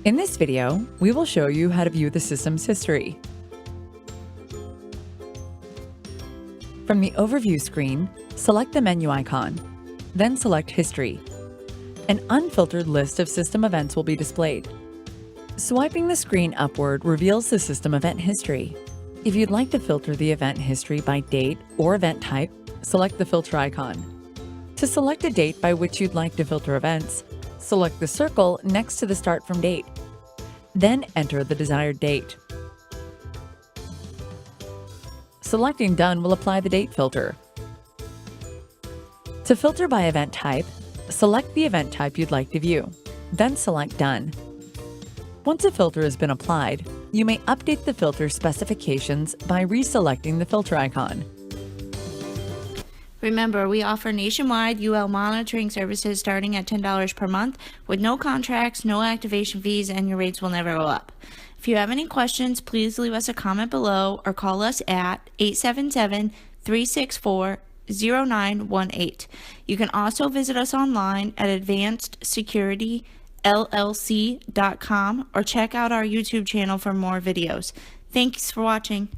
In this video, we will show you how to view the system's history. From the Overview screen, select the menu icon, then select History. An unfiltered list of system events will be displayed. Swiping the screen upward reveals the system event history. If you'd like to filter the event history by date or event type, select the filter icon. To select a date by which you'd like to filter events, select the circle next to the start from date. Then enter the desired date. Selecting Done will apply the date filter. To filter by event type, select the event type you'd like to view, then select Done. Once a filter has been applied, you may update the filter specifications by reselecting the filter icon. Remember, we offer nationwide UL monitoring services starting at $10 per month with no contracts, no activation fees, and your rates will never go up. If you have any questions, please leave us a comment below or call us at 877-364-0918. You can also visit us online at advancedsecurityllc.com or check out our YouTube channel for more videos. Thanks for watching.